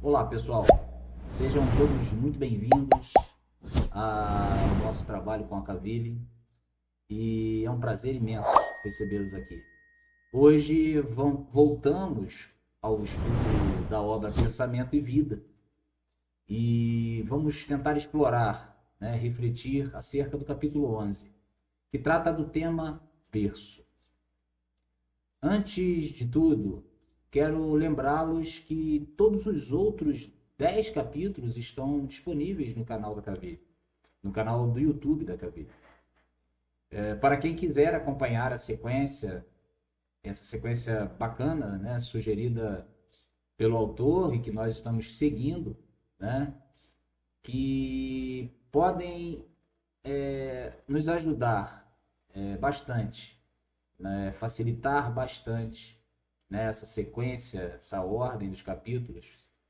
Olá, pessoal. Sejam todos muito bem-vindos ao nosso trabalho com a Caville e é um prazer imenso recebê-los aqui. Hoje voltamos ao estudo da obra Pensamento e Vida e vamos tentar explorar, refletir acerca do capítulo 11, que trata do tema berço. Antes de tudo, quero lembrá-los que todos os outros 10 capítulos estão disponíveis no canal da Caville, no canal do YouTube da Caville. Para quem quiser acompanhar a sequência, essa sequência bacana, sugerida pelo autor e que nós estamos seguindo, que podem nos ajudar bastante, facilitar bastante essa sequência, essa ordem dos capítulos,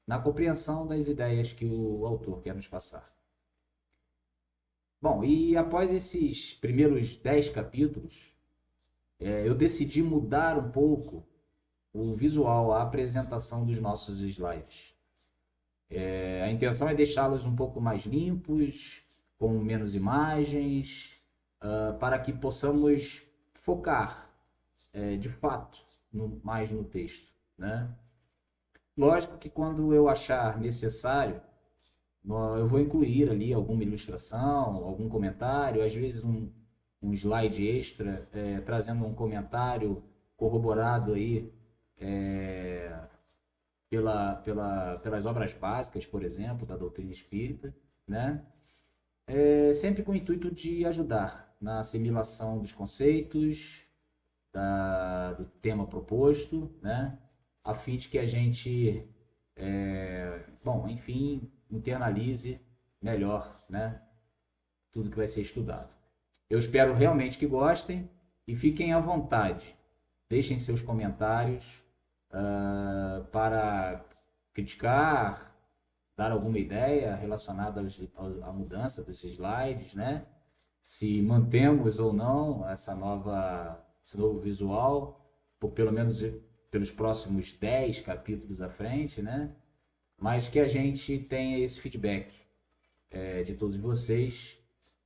na compreensão das ideias que o autor quer nos passar. Bom, e após esses primeiros 10 capítulos, eu decidi mudar um pouco o visual, a apresentação dos nossos slides. A intenção é deixá-los um pouco mais limpos, com menos imagens, para que possamos focar, de fato, mais no texto, Lógico que quando eu achar necessário, eu vou incluir ali alguma ilustração, algum comentário, às vezes um slide extra, trazendo um comentário corroborado aí pelas obras básicas, por exemplo, da doutrina espírita, sempre com o intuito de ajudar na assimilação dos conceitos, do tema proposto, a fim de que a gente, enfim, internalize melhor, tudo que vai ser estudado. Eu espero realmente que gostem e fiquem à vontade. Deixem seus comentários para criticar, dar alguma ideia relacionada à mudança dos slides, se mantemos ou não esse novo visual, por pelo menos pelos próximos 10 capítulos à frente, mas que a gente tenha esse feedback de todos vocês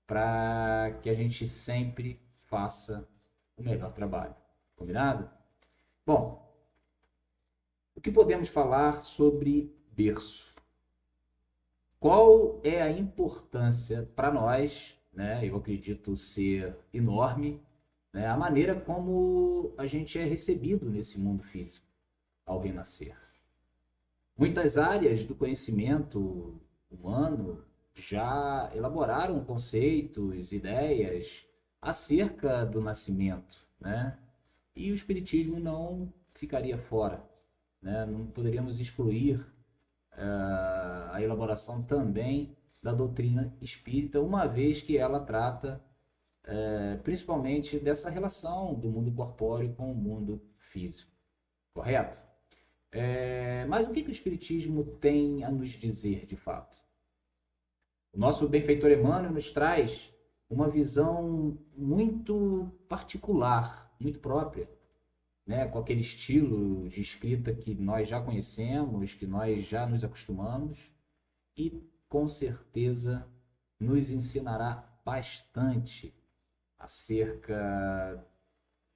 para que a gente sempre faça o melhor trabalho. Combinado? Bom, o que podemos falar sobre berço? Qual é a importância para nós, eu acredito ser enorme, a maneira como a gente é recebido nesse mundo físico ao renascer. Muitas áreas do conhecimento humano já elaboraram conceitos, ideias acerca do nascimento, e o espiritismo não ficaria fora, não poderíamos excluir a elaboração também da doutrina espírita, uma vez que ela trata principalmente dessa relação do mundo corpóreo com o mundo físico, correto? Mas o que o Espiritismo tem a nos dizer de fato? O nosso benfeitor Emmanuel nos traz uma visão muito particular, muito própria, com aquele estilo de escrita que nós já conhecemos, que nós já nos acostumamos, e com certeza nos ensinará bastante acerca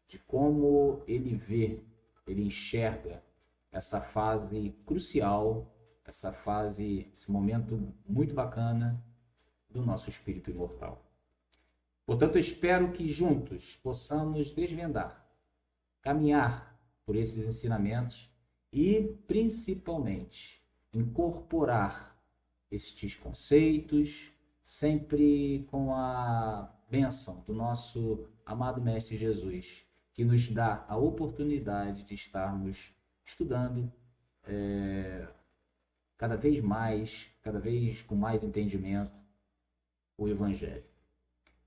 de como ele vê, ele enxerga essa fase crucial, esse momento muito bacana do nosso espírito imortal. Portanto, eu espero que juntos possamos desvendar, caminhar por esses ensinamentos e, principalmente, incorporar estes conceitos, sempre com a bênção do nosso amado Mestre Jesus, que nos dá a oportunidade de estarmos estudando cada vez com mais entendimento, o Evangelho.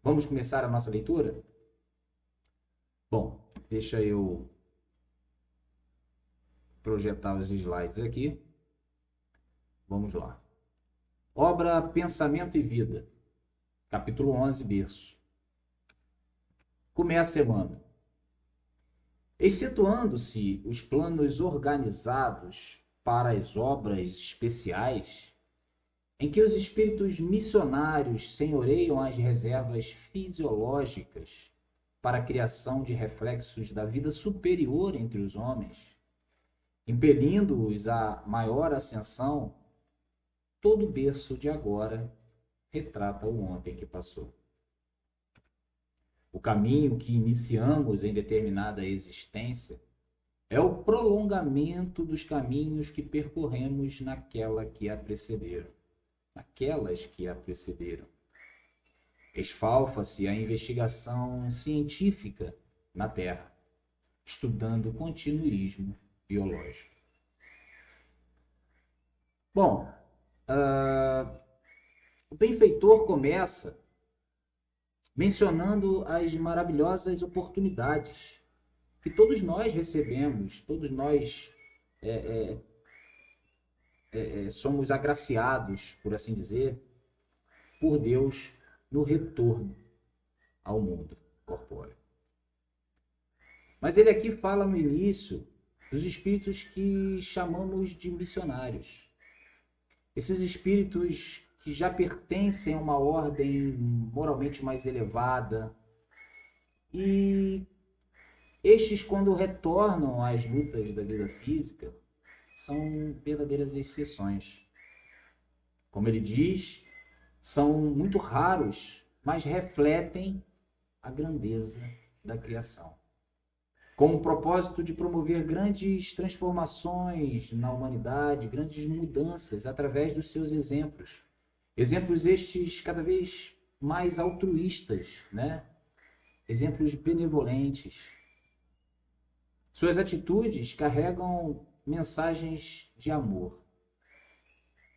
Vamos começar a nossa leitura? Bom, deixa eu projetar os slides aqui. Vamos lá. Obra Pensamento e Vida, capítulo 11, berço. Começa Emmanuel. Excetuando-se os planos organizados para as obras especiais, em que os espíritos missionários senhoreiam as reservas fisiológicas para a criação de reflexos da vida superior entre os homens, impelindo-os à maior ascensão, todo berço de agora retrata o ontem que passou. O caminho que iniciamos em determinada existência é o prolongamento dos caminhos que percorremos naquelas que a precederam. Esfalfa-se a investigação científica na Terra, estudando o continuismo biológico. Bom, o benfeitor começa mencionando as maravilhosas oportunidades que todos nós recebemos, todos nós somos agraciados, por assim dizer, por Deus no retorno ao mundo corpóreo. Mas ele aqui fala no início dos espíritos que chamamos de missionários. Esses espíritos que já pertencem a uma ordem moralmente mais elevada, e estes, quando retornam às lutas da vida física, são verdadeiras exceções. Como ele diz, são muito raros, mas refletem a grandeza da criação, com o propósito de promover grandes transformações na humanidade, grandes mudanças através dos seus exemplos. Exemplos estes cada vez mais altruístas, né? Exemplos benevolentes. Suas atitudes carregam mensagens de amor,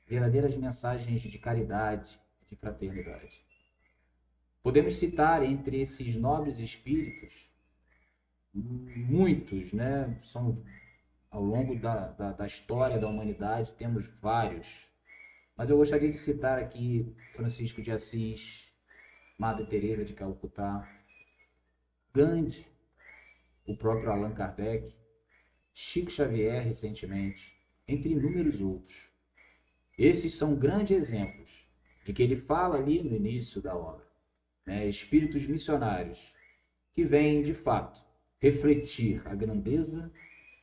verdadeiras mensagens de caridade, de fraternidade. Podemos citar entre esses nobres espíritos muitos, né? São, ao longo da história da humanidade, temos vários. Mas eu gostaria de citar aqui Francisco de Assis, Madre Teresa de Calcutá, Gandhi, o próprio Allan Kardec, Chico Xavier recentemente, entre inúmeros outros. Esses são grandes exemplos de que ele fala ali no início da obra, né? Espíritos missionários que vêm, de fato, refletir a grandeza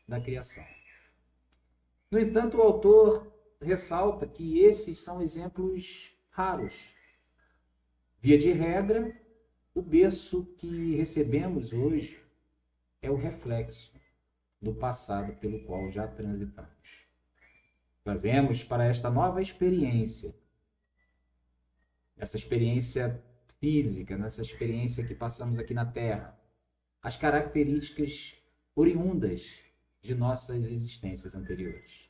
da criação. No entanto, o autor ressalta que esses são exemplos raros. Via de regra, o berço que recebemos hoje é o reflexo do passado pelo qual já transitamos. Trazemos para esta nova experiência, essa experiência física, nessa experiência que passamos aqui na Terra, as características oriundas de nossas existências anteriores.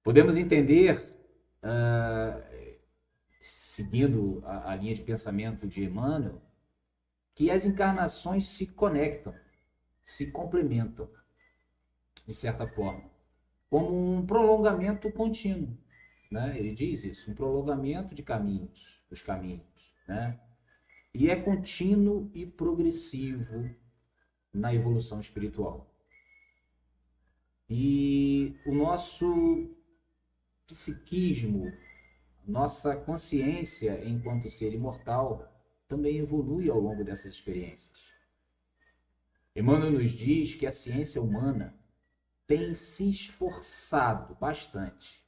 Podemos entender, seguindo a linha de pensamento de Emmanuel, que as encarnações se conectam, se complementam, de certa forma, como um prolongamento contínuo, né? Ele diz isso, um prolongamento de caminhos, dos caminhos, né? E é contínuo e progressivo na evolução espiritual. E o nosso psiquismo, nossa consciência enquanto ser imortal, também evolui ao longo dessas experiências. Emmanuel nos diz que a ciência humana tem se esforçado bastante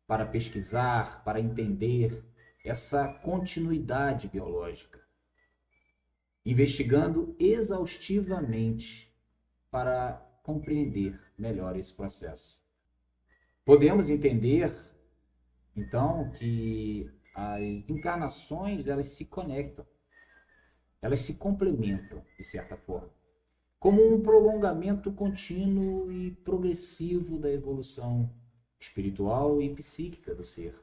para pesquisar, para entender essa continuidade biológica, investigando exaustivamente para compreender melhor esse processo. Podemos entender, então, que as encarnações, elas se conectam, elas se complementam, de certa forma, como um prolongamento contínuo e progressivo da evolução espiritual e psíquica do ser.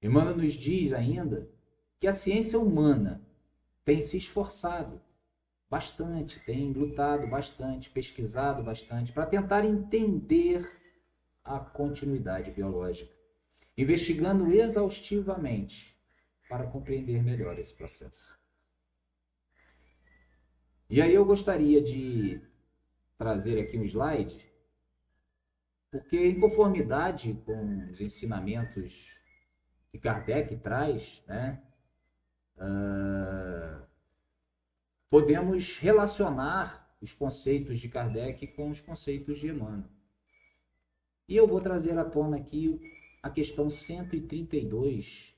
Emmanuel nos diz ainda que a ciência humana tem se esforçado bastante, tem lutado bastante, pesquisado bastante para tentar entender a continuidade biológica, investigando exaustivamente para compreender melhor esse processo. E aí eu gostaria de trazer aqui um slide Porque, em conformidade com os ensinamentos que Kardec traz, né, podemos relacionar os conceitos de Kardec com os conceitos de Emmanuel. E eu vou trazer à tona aqui a questão 132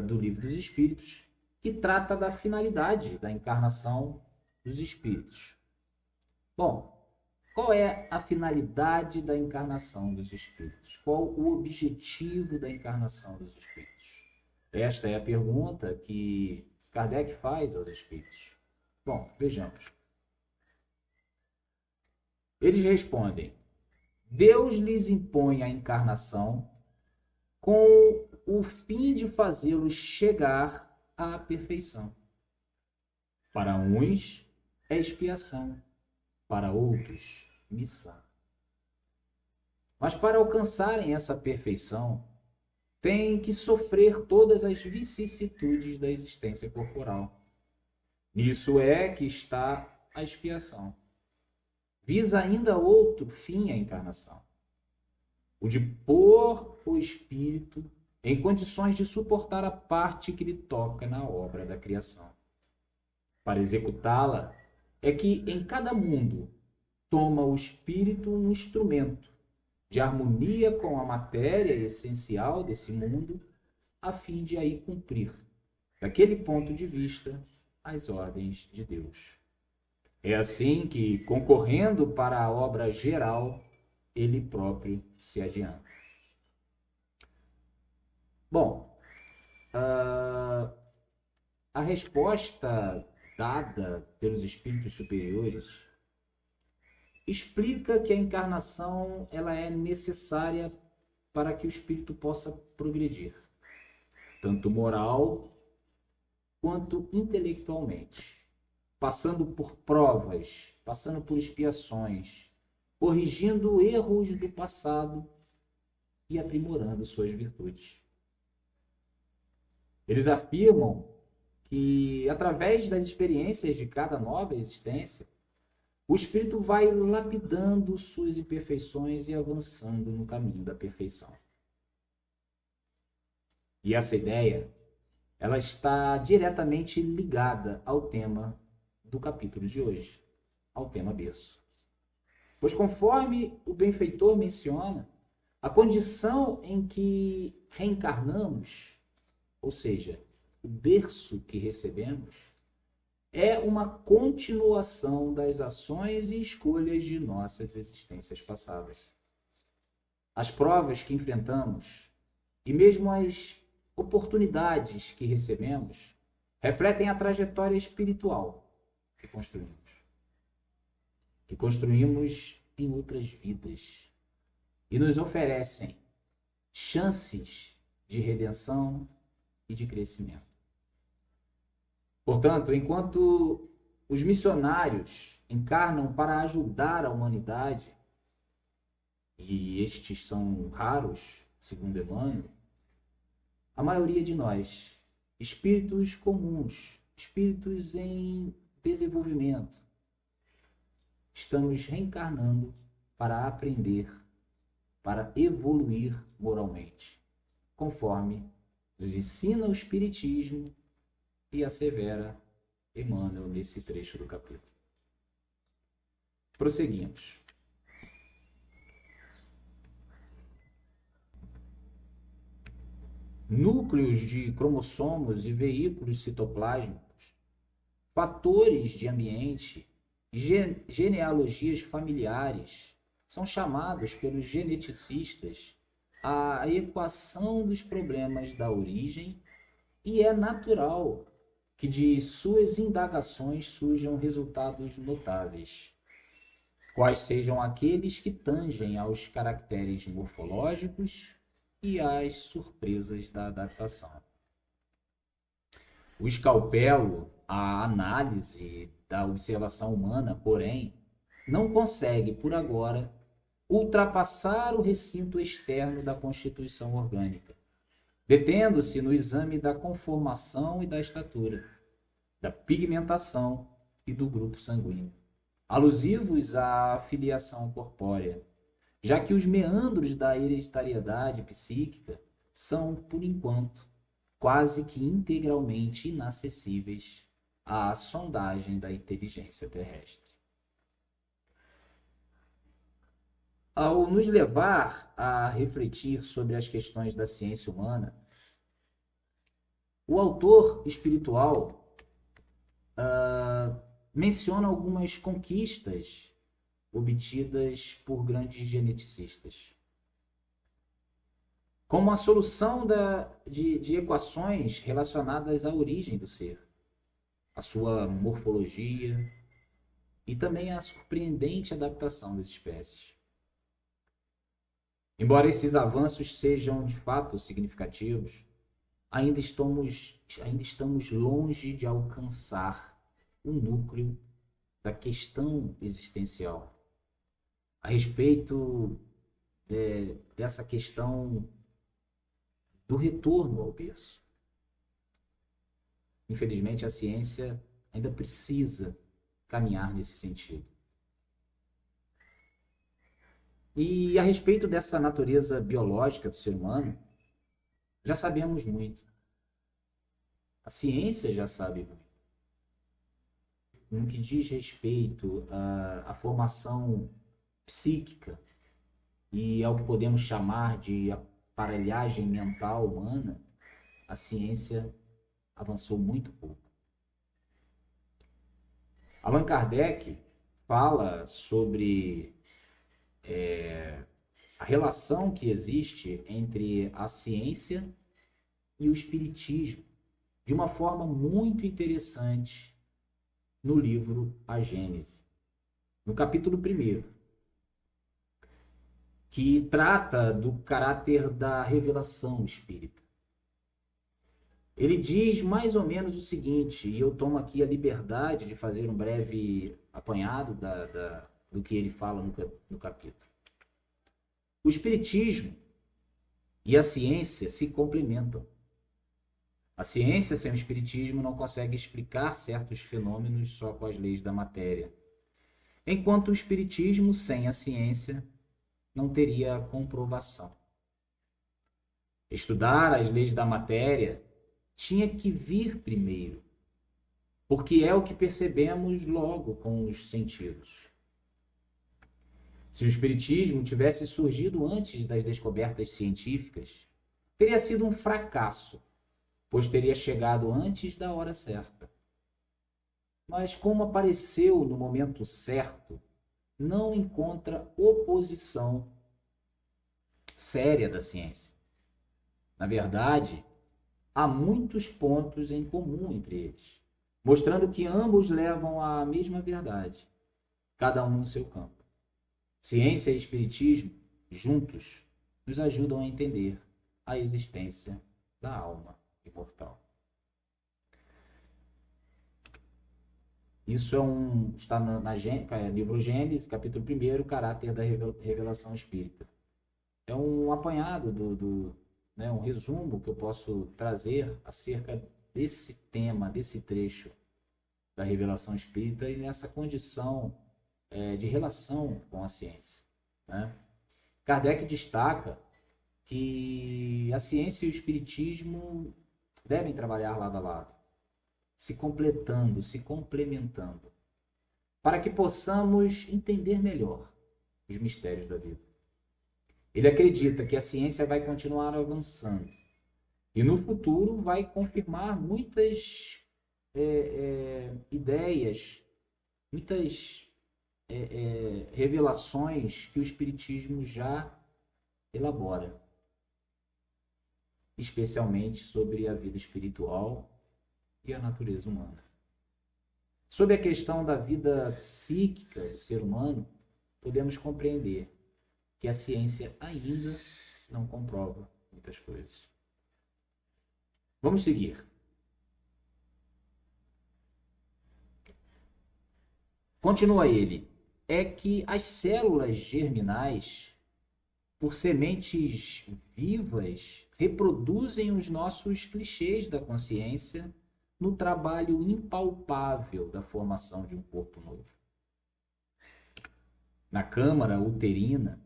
do Livro dos Espíritos, que trata da finalidade da encarnação dos espíritos. Bom, qual é a finalidade da encarnação dos espíritos? Qual o objetivo da encarnação dos espíritos? Esta é a pergunta que Kardec faz aos espíritos. Bom, vejamos. Eles respondem: Deus lhes impõe a encarnação com o fim de fazê-los chegar à perfeição. Para uns é expiação, para outros, missão. Mas para alcançarem essa perfeição, têm que sofrer todas as vicissitudes da existência corporal. Nisso é que está a expiação. Visa ainda outro fim a encarnação: o de pôr o espírito em condições de suportar a parte que lhe toca na obra da criação. Para executá-la, é que em cada mundo toma o espírito um instrumento de harmonia com a matéria essencial desse mundo, a fim de aí cumprir, daquele ponto de vista, as ordens de Deus. É assim que, concorrendo para a obra geral, ele próprio se adianta. Bom, a resposta dada pelos espíritos superiores explica que a encarnação ela é necessária para que o espírito possa progredir, tanto moral quanto intelectualmente, passando por provas, passando por expiações, corrigindo erros do passado e aprimorando suas virtudes. Eles afirmam que, através das experiências de cada nova existência, o espírito vai lapidando suas imperfeições e avançando no caminho da perfeição. E essa ideia, ela está diretamente ligada ao tema do capítulo de hoje, ao tema berço. Pois, conforme o benfeitor menciona, a condição em que reencarnamos, ou seja, o berço que recebemos, é uma continuação das ações e escolhas de nossas existências passadas. As provas que enfrentamos e mesmo as oportunidades que recebemos refletem a trajetória espiritual que construímos em outras vidas e nos oferecem chances de redenção e de crescimento. Portanto, enquanto os missionários encarnam para ajudar a humanidade, e estes são raros, segundo Emmanuel, a maioria de nós, espíritos comuns, espíritos em desenvolvimento, estamos reencarnando para aprender, para evoluir moralmente, conforme nos ensina o Espiritismo e assevera Emmanuel nesse trecho do capítulo. Prosseguimos. Núcleos de cromossomos e veículos citoplásmicos, fatores de ambiente e genealogias familiares são chamados pelos geneticistas a equação dos problemas da origem, e é natural que de suas indagações surjam resultados notáveis, quais sejam aqueles que tangem aos caracteres morfológicos e às surpresas da adaptação. O escalpelo, a análise da observação humana, porém, não consegue, por agora, ultrapassar o recinto externo da constituição orgânica, detendo-se no exame da conformação e da estatura, da pigmentação e do grupo sanguíneo, alusivos à filiação corpórea, já que os meandros da hereditariedade psíquica são, por enquanto, quase que integralmente inacessíveis à sondagem da inteligência terrestre. Ao nos levar a refletir sobre as questões da ciência humana, o autor espiritual menciona algumas conquistas obtidas por grandes geneticistas, como a solução de equações relacionadas à origem do ser, a sua morfologia e também a surpreendente adaptação das espécies. Embora esses avanços sejam de fato significativos, ainda estamos longe de alcançar o núcleo da questão existencial. A respeito dessa questão do retorno ao berço. Infelizmente, a ciência ainda precisa caminhar nesse sentido. E a respeito dessa natureza biológica do ser humano, já sabemos muito. A ciência já sabe muito. No que diz respeito à formação psíquica e ao que podemos chamar de aparelhagem mental humana, a ciência avançou muito pouco. Allan Kardec fala sobre a relação que existe entre a ciência e o espiritismo, de uma forma muito interessante no livro A Gênese, no capítulo 1, que trata do caráter da revelação espírita. Ele diz mais ou menos o seguinte, e eu tomo aqui a liberdade de fazer um breve apanhado do que ele fala no capítulo. O espiritismo e a ciência se complementam. A ciência sem o espiritismo não consegue explicar certos fenômenos só com as leis da matéria, enquanto o espiritismo sem a ciência não teria comprovação. Estudar as leis da matéria tinha que vir primeiro, porque é o que percebemos logo com os sentidos. Se o espiritismo tivesse surgido antes das descobertas científicas, teria sido um fracasso, pois teria chegado antes da hora certa. Mas como apareceu no momento certo, não encontra oposição séria da ciência. Na verdade, há muitos pontos em comum entre eles, mostrando que ambos levam à mesma verdade, cada um no seu campo. Ciência e espiritismo, juntos, nos ajudam a entender a existência da alma imortal. Isso está no livro Gênesis, capítulo 1, caráter da revelação espírita. É um apanhado, um resumo que eu posso trazer acerca desse tema, desse trecho da revelação espírita e nessa condição de relação com a ciência. Né? Kardec destaca que a ciência e o espiritismo devem trabalhar lado a lado, se completando, se complementando, para que possamos entender melhor os mistérios da vida. Ele acredita que a ciência vai continuar avançando e no futuro vai confirmar muitas ideias, muitas revelações que o espiritismo já elabora, especialmente sobre a vida espiritual e a natureza humana. Sobre a questão da vida psíquica do ser humano, podemos compreender que a ciência ainda não comprova muitas coisas. Vamos seguir. Continua ele. É que as células germinais, por sementes vivas, reproduzem os nossos clichês da consciência no trabalho impalpável da formação de um corpo novo. Na câmara uterina,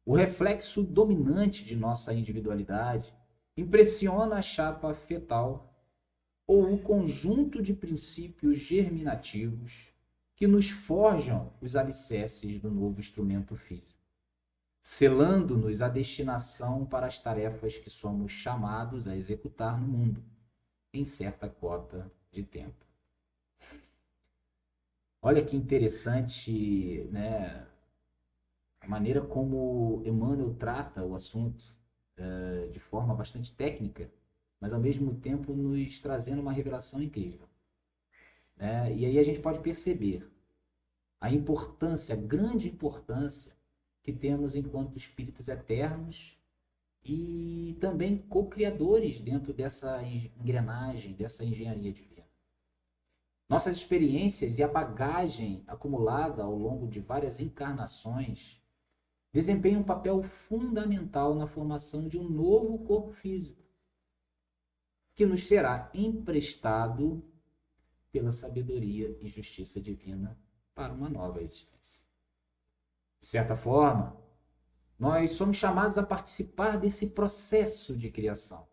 O reflexo dominante de nossa individualidade impressiona a chapa fetal ou o conjunto de princípios germinativos que nos forjam os alicerces do novo instrumento físico, selando-nos a destinação para as tarefas que somos chamados a executar no mundo, em certa cota de tempo. Olha que interessante, né, a maneira como Emmanuel trata o assunto de forma bastante técnica, mas ao mesmo tempo nos trazendo uma revelação incrível. Né? E aí a gente pode perceber a importância, a grande importância que temos enquanto espíritos eternos e também co-criadores dentro dessa engrenagem, dessa engenharia divina. Nossas experiências e a bagagem acumulada ao longo de várias encarnações desempenham um papel fundamental na formação de um novo corpo físico, que nos será emprestado pela sabedoria e justiça divina para uma nova existência. De certa forma, nós somos chamados a participar desse processo de criação,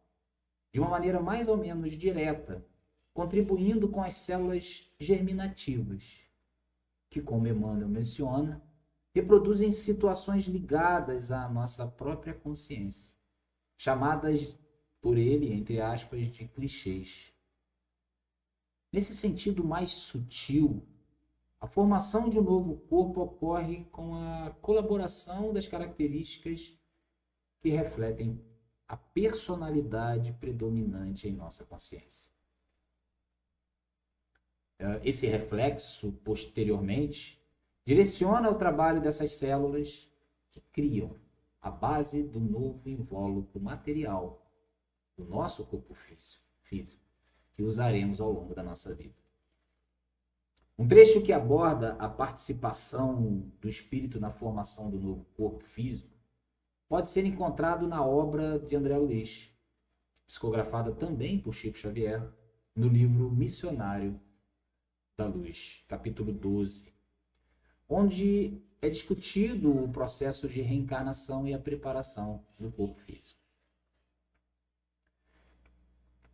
de uma maneira mais ou menos direta, contribuindo com as células germinativas, que, como Emmanuel menciona, reproduzem situações ligadas à nossa própria consciência, chamadas por ele, entre aspas, de clichês. Nesse sentido mais sutil, a formação de um novo corpo ocorre com a colaboração das características que refletem a personalidade predominante em nossa consciência. Esse reflexo, posteriormente, direciona o trabalho dessas células que criam a base do novo invólucro material do nosso corpo físico, que usaremos ao longo da nossa vida. Um trecho que aborda a participação do espírito na formação do novo corpo físico pode ser encontrado na obra de André Luiz, psicografada também por Chico Xavier, no livro Missionário da Luz, capítulo 12, onde é discutido o processo de reencarnação e a preparação do corpo físico.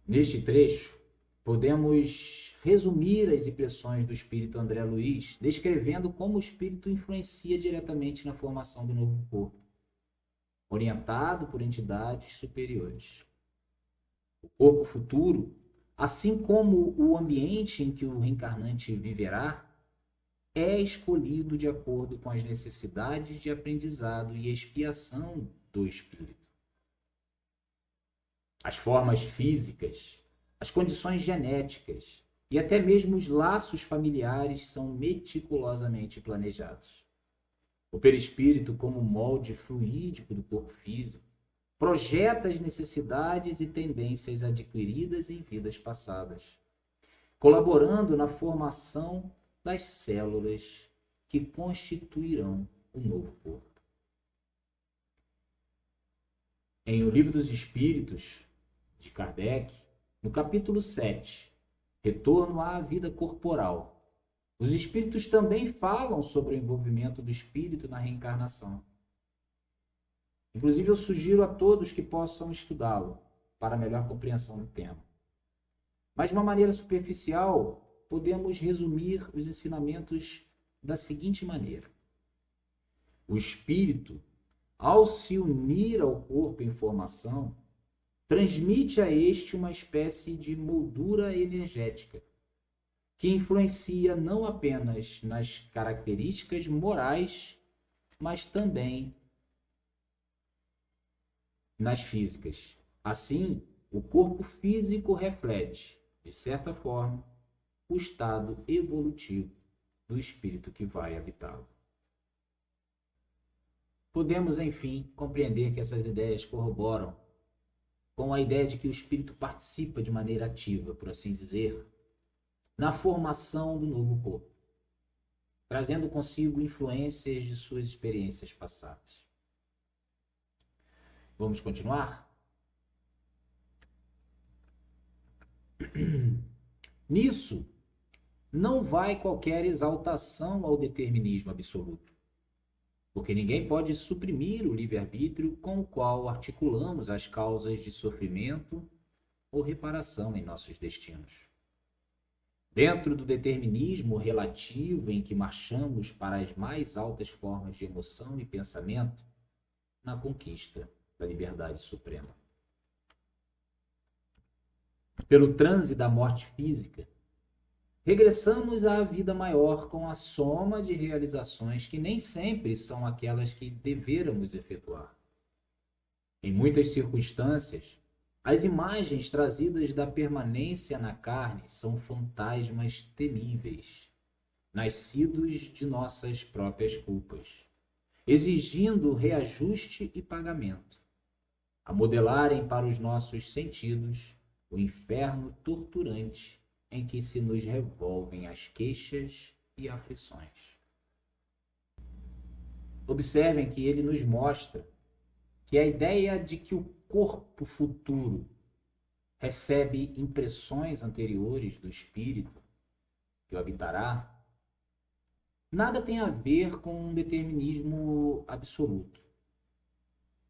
Neste trecho, podemos resumir as impressões do espírito André Luiz, descrevendo como o espírito influencia diretamente na formação do novo corpo, orientado por entidades superiores. O corpo futuro, assim como o ambiente em que o reencarnante viverá, é escolhido de acordo com as necessidades de aprendizado e expiação do espírito. As formas físicas, as condições genéticas e até mesmo os laços familiares são meticulosamente planejados. O perispírito, como molde fluídico do corpo físico, projeta as necessidades e tendências adquiridas em vidas passadas, colaborando na formação das células que constituirão o novo corpo. Em O Livro dos Espíritos, de Kardec, no capítulo 7, Retorno à Vida Corporal, os espíritos também falam sobre o envolvimento do espírito na reencarnação. Inclusive, eu sugiro a todos que possam estudá-lo para melhor compreensão do tema. Mas, de uma maneira superficial, podemos resumir os ensinamentos da seguinte maneira: o espírito, ao se unir ao corpo em formação, transmite a este uma espécie de moldura energética, que influencia não apenas nas características morais, mas também nas físicas. Assim, o corpo físico reflete, de certa forma, o estado evolutivo do espírito que vai habitá-lo. Podemos, enfim, compreender que essas ideias corroboram com a ideia de que o espírito participa de maneira ativa, por assim dizer, na formação do novo corpo, trazendo consigo influências de suas experiências passadas. Vamos continuar? Nisso, não vai qualquer exaltação ao determinismo absoluto, porque ninguém pode suprimir o livre-arbítrio com o qual articulamos as causas de sofrimento ou reparação em nossos destinos. Dentro do determinismo relativo em que marchamos para as mais altas formas de emoção e pensamento, na conquista da liberdade suprema. Pelo transe da morte física, regressamos à vida maior com a soma de realizações que nem sempre são aquelas que devêramos efetuar. Em muitas circunstâncias, as imagens trazidas da permanência na carne são fantasmas temíveis, nascidos de nossas próprias culpas, exigindo reajuste e pagamento, a modelarem para os nossos sentidos o inferno torturante em que se nos revolvem as queixas e aflições. Observem que ele nos mostra que a ideia de que o corpo futuro recebe impressões anteriores do espírito que o habitará, nada tem a ver com um determinismo absoluto.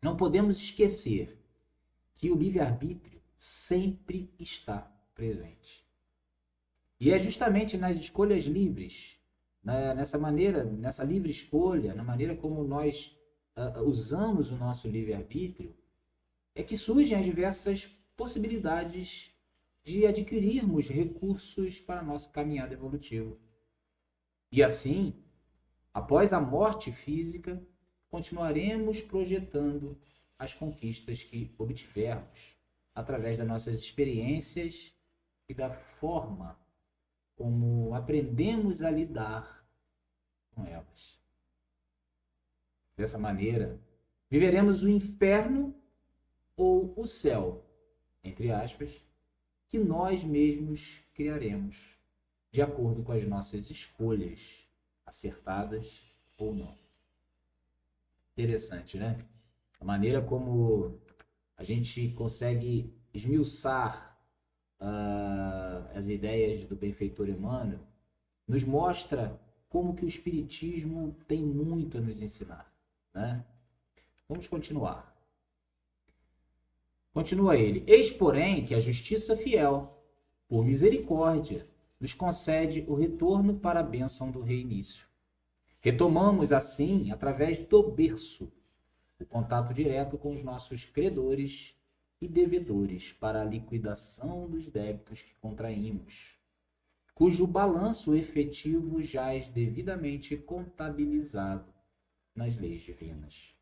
Não podemos esquecer que o livre-arbítrio sempre está presente. E é justamente nas escolhas livres, nessa livre escolha, na maneira como nós usamos o nosso livre-arbítrio, é que surgem as diversas possibilidades de adquirirmos recursos para a nossa caminhada evolutiva. E assim, após a morte física, continuaremos projetando as conquistas que obtivermos através das nossas experiências e da forma como aprendemos a lidar com elas. Dessa maneira, viveremos o inferno ou o céu, entre aspas, que nós mesmos criaremos, de acordo com as nossas escolhas, acertadas ou não. Interessante, né? A maneira como a gente consegue esmiuçar as ideias do benfeitor Emmanuel nos mostra como que o Espiritismo tem muito a nos ensinar, né? Vamos continuar. Continua ele. Eis, porém, que a justiça fiel, por misericórdia, nos concede o retorno para a bênção do reinício. Retomamos, assim, através do berço, o contato direto com os nossos credores e devedores para a liquidação dos débitos que contraímos, cujo balanço efetivo jaz devidamente contabilizado nas leis divinas.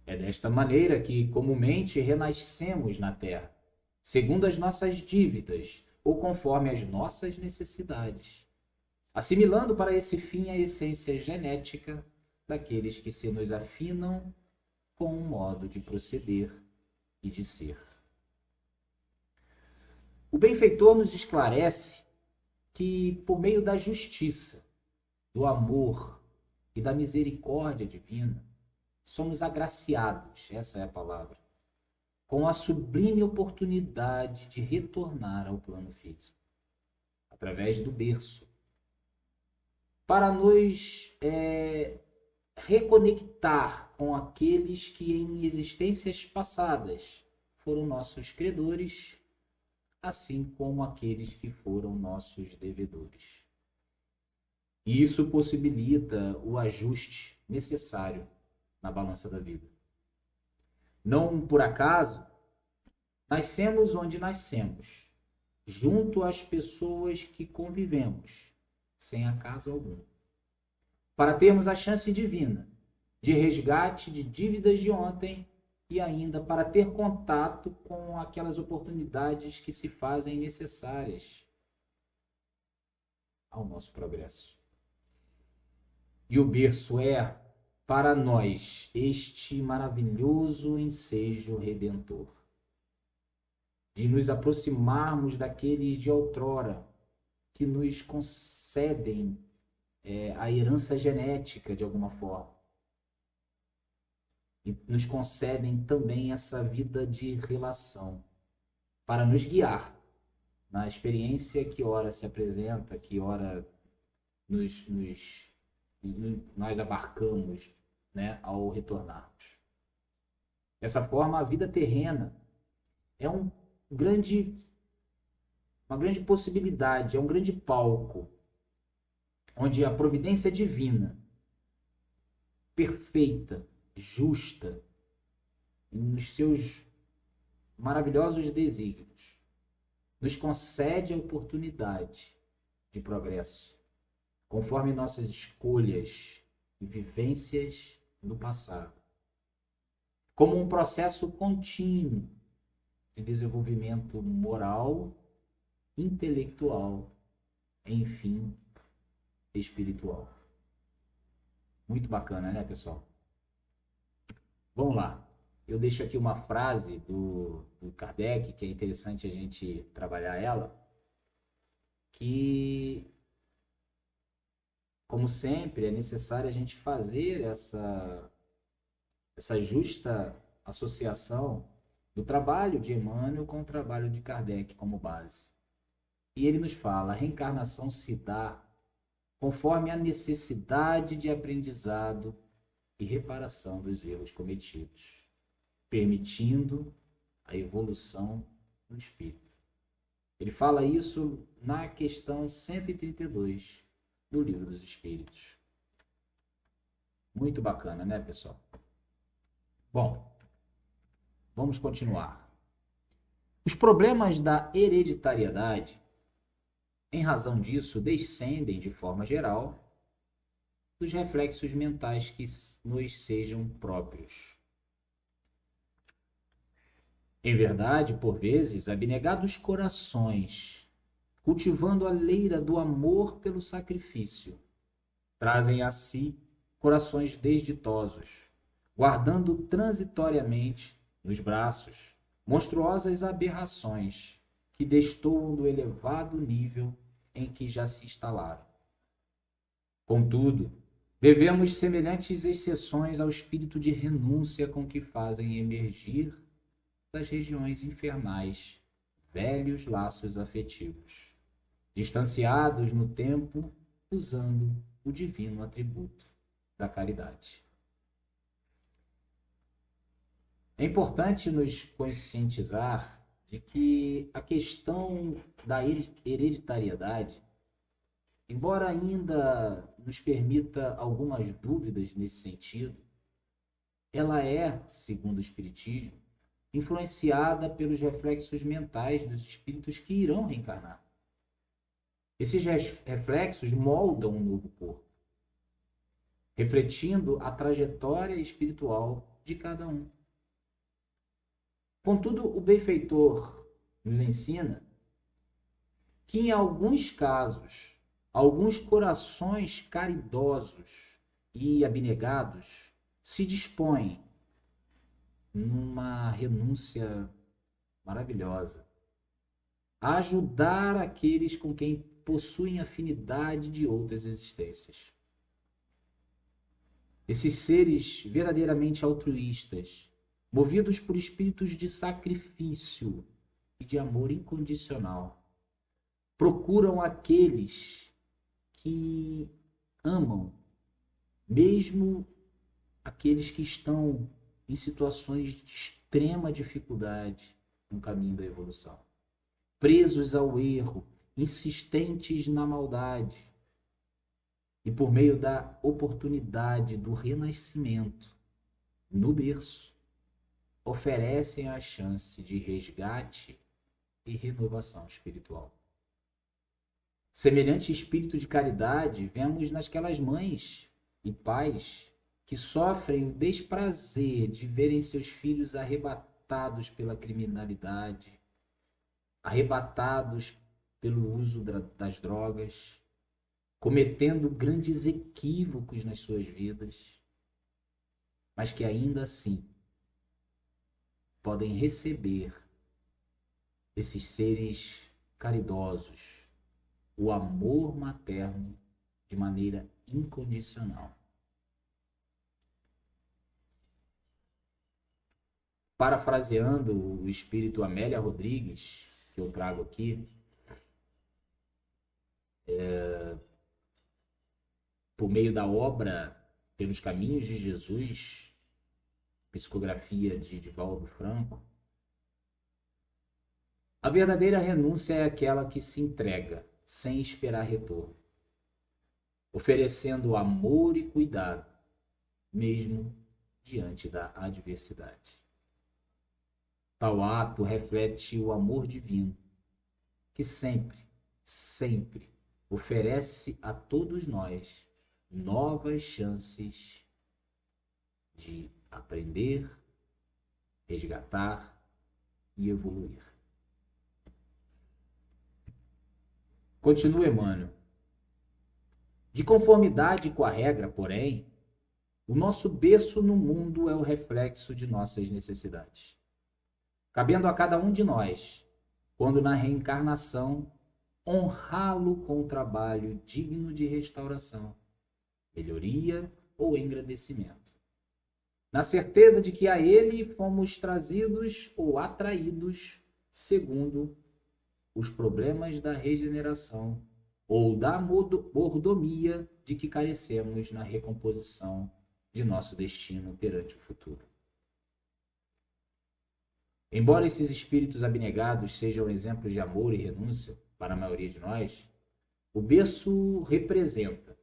É desta maneira que comumente renascemos na Terra, segundo as nossas dívidas ou conforme as nossas necessidades, assimilando para esse fim a essência genética daqueles que se nos afinam com um modo de proceder e de ser. O benfeitor nos esclarece que, por meio da justiça, do amor e da misericórdia divina, somos agraciados, essa é a palavra, com a sublime oportunidade de retornar ao plano físico, através do berço, para nos reconectar com aqueles que em existências passadas foram nossos credores, assim como aqueles que foram nossos devedores. E isso possibilita o ajuste necessário na balança da vida. Não por acaso, nascemos onde nascemos, junto às pessoas que convivemos, sem acaso algum, para termos a chance divina de resgate de dívidas de ontem e ainda para ter contato com aquelas oportunidades que se fazem necessárias ao nosso progresso. E o berço é, para nós, este maravilhoso ensejo redentor, de nos aproximarmos daqueles de outrora que nos concedem a herança genética de alguma forma. E nos concedem também essa vida de relação, para nos guiar na experiência que ora se apresenta, que ora nos nós abarcamos, né, ao retornarmos. Dessa forma, a vida terrena é uma grande possibilidade, é um grande palco, onde a providência divina, perfeita, justa, nos seus maravilhosos desígnios, nos concede a oportunidade de progresso, conforme nossas escolhas e vivências do passado, como um processo contínuo de desenvolvimento moral, intelectual, enfim, espiritual. Muito bacana, né, pessoal? Vamos lá. Eu deixo aqui uma frase do Kardec, que é interessante a gente trabalhar ela, que, como sempre, é necessário a gente fazer essa justa associação do trabalho de Emmanuel com o trabalho de Kardec como base. E ele nos fala: a reencarnação se dá conforme a necessidade de aprendizado e reparação dos erros cometidos, permitindo a evolução do espírito. Ele fala isso na questão 132 do Livro dos Espíritos. Muito bacana, né, pessoal? Bom, vamos continuar. Os problemas da hereditariedade, em razão disso, descendem, de forma geral, dos reflexos mentais que nos sejam próprios. Em verdade, por vezes, abnegados corações, cultivando a leira do amor pelo sacrifício, trazem a si corações desditosos, guardando transitoriamente nos braços monstruosas aberrações que destoam do elevado nível em que já se instalaram. Contudo, devemos semelhantes exceções ao espírito de renúncia com que fazem emergir das regiões infernais velhos laços afetivos, distanciados no tempo, usando o divino atributo da caridade. É importante nos conscientizar de que a questão da hereditariedade, embora ainda nos permita algumas dúvidas nesse sentido, ela é, segundo o Espiritismo, influenciada pelos reflexos mentais dos espíritos que irão reencarnar. Esses reflexos moldam um novo corpo, refletindo a trajetória espiritual de cada um. Contudo, o benfeitor nos ensina que, em alguns casos, alguns corações caridosos e abnegados se dispõem, numa renúncia maravilhosa, a ajudar aqueles com quem possuem afinidade de outras existências. Esses seres verdadeiramente altruístas, movidos por espíritos de sacrifício e de amor incondicional, procuram aqueles que amam, mesmo aqueles que estão em situações de extrema dificuldade no caminho da evolução, presos ao erro, insistentes na maldade, e por meio da oportunidade do renascimento no berço, oferecem a chance de resgate e renovação espiritual. Semelhante espírito de caridade vemos nasquelas mães e pais que sofrem o desprazer de verem seus filhos arrebatados pela criminalidade, arrebatados pelo uso das drogas, cometendo grandes equívocos nas suas vidas, mas que ainda assim podem receber desses seres caridosos o amor materno de maneira incondicional. Parafraseando o espírito Amélia Rodrigues, que eu trago aqui, por meio da obra Pelos Caminhos de Jesus, psicografia de Divaldo Franco, a verdadeira renúncia é aquela que se entrega sem esperar retorno, oferecendo amor e cuidado, mesmo diante da adversidade. Tal ato reflete o amor divino, que sempre, sempre oferece a todos nós novas chances de aprender, resgatar e evoluir. Continua Emmanuel. De conformidade com a regra, porém, o nosso berço no mundo é o reflexo de nossas necessidades. Cabendo a cada um de nós, quando na reencarnação, honrá-lo com o trabalho digno de restauração, melhoria ou engrandecimento. Na certeza de que a ele fomos trazidos ou atraídos segundo os problemas da regeneração ou da mordomia de que carecemos na recomposição de nosso destino perante o futuro. Embora esses espíritos abnegados sejam exemplos de amor e renúncia para a maioria de nós, o berço representa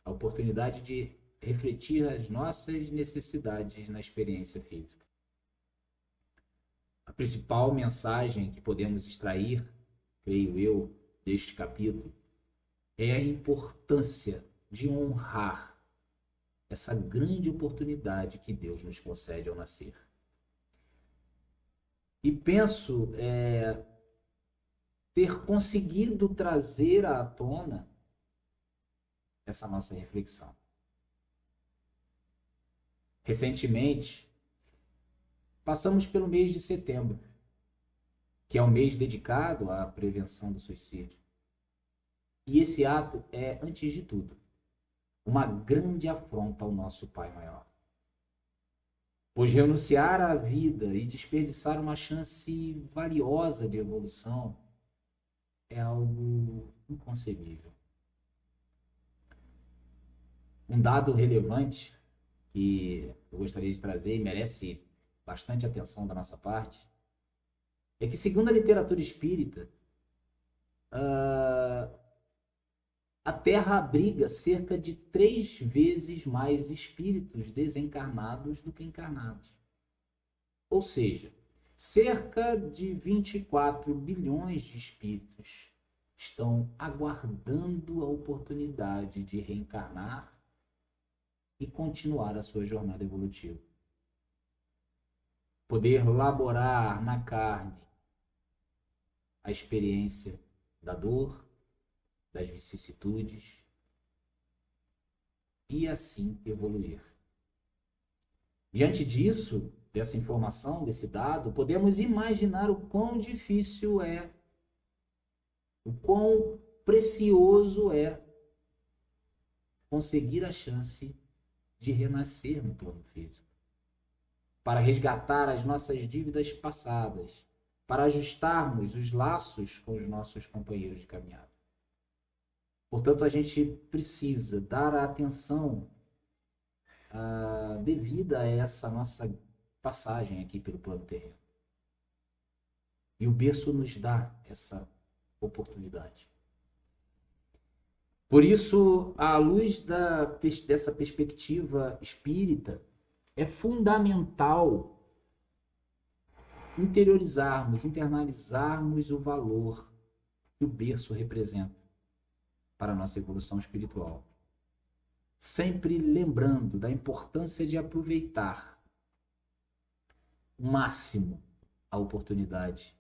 a oportunidade de refletir as nossas necessidades na experiência física. A principal mensagem que podemos extrair, creio eu, deste capítulo, é a importância de honrar essa grande oportunidade que Deus nos concede ao nascer. E penso ter conseguido trazer à tona essa nossa reflexão. Recentemente, passamos pelo mês de setembro, que é um mês dedicado à prevenção do suicídio. E esse ato é, antes de tudo, uma grande afronta ao nosso Pai Maior. Pois renunciar à vida e desperdiçar uma chance valiosa de evolução é algo inconcebível. Um dado relevante que eu gostaria de trazer e merece bastante atenção da nossa parte é que, segundo a literatura espírita, a Terra abriga cerca de 3 vezes mais espíritos desencarnados do que encarnados. Ou seja, cerca de 24 bilhões de espíritos estão aguardando a oportunidade de reencarnar e continuar a sua jornada evolutiva. Poder laborar na carne a experiência da dor, das vicissitudes e assim evoluir. Diante disso, dessa informação, desse dado, podemos imaginar o quão difícil é, o quão precioso é conseguir a chance de renascer no plano físico, para resgatar as nossas dívidas passadas, para ajustarmos os laços com os nossos companheiros de caminhada. Portanto, a gente precisa dar a atenção devida a essa nossa passagem aqui pelo plano terreno. E o berço nos dá essa oportunidade. Por isso, à luz dessa perspectiva espírita, é fundamental internalizarmos o valor que o berço representa para a nossa evolução espiritual. Sempre lembrando da importância de aproveitar o máximo a oportunidade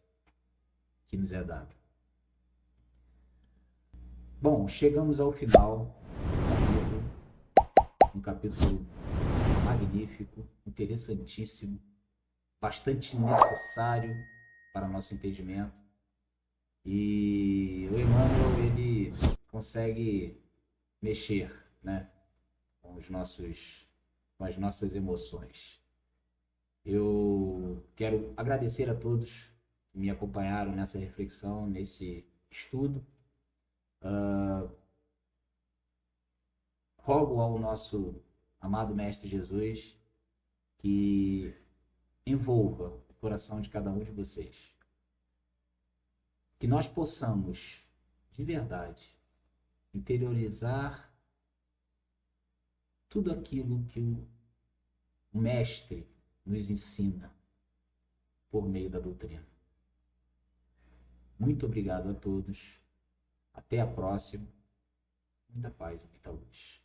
que nos é dada. Bom, chegamos ao final do capítulo magnífico, interessantíssimo, bastante necessário para nosso entendimento. E o Emmanuel, ele consegue mexer, né, com as nossas emoções. Eu quero agradecer a todos que me acompanharam nessa reflexão, nesse estudo. rogo ao nosso amado Mestre Jesus que envolva o coração de cada um de vocês. Que nós possamos, de verdade, interiorizar tudo aquilo que o Mestre nos ensina por meio da doutrina. Muito obrigado a todos. Até a próxima. Muita paz e muita luz.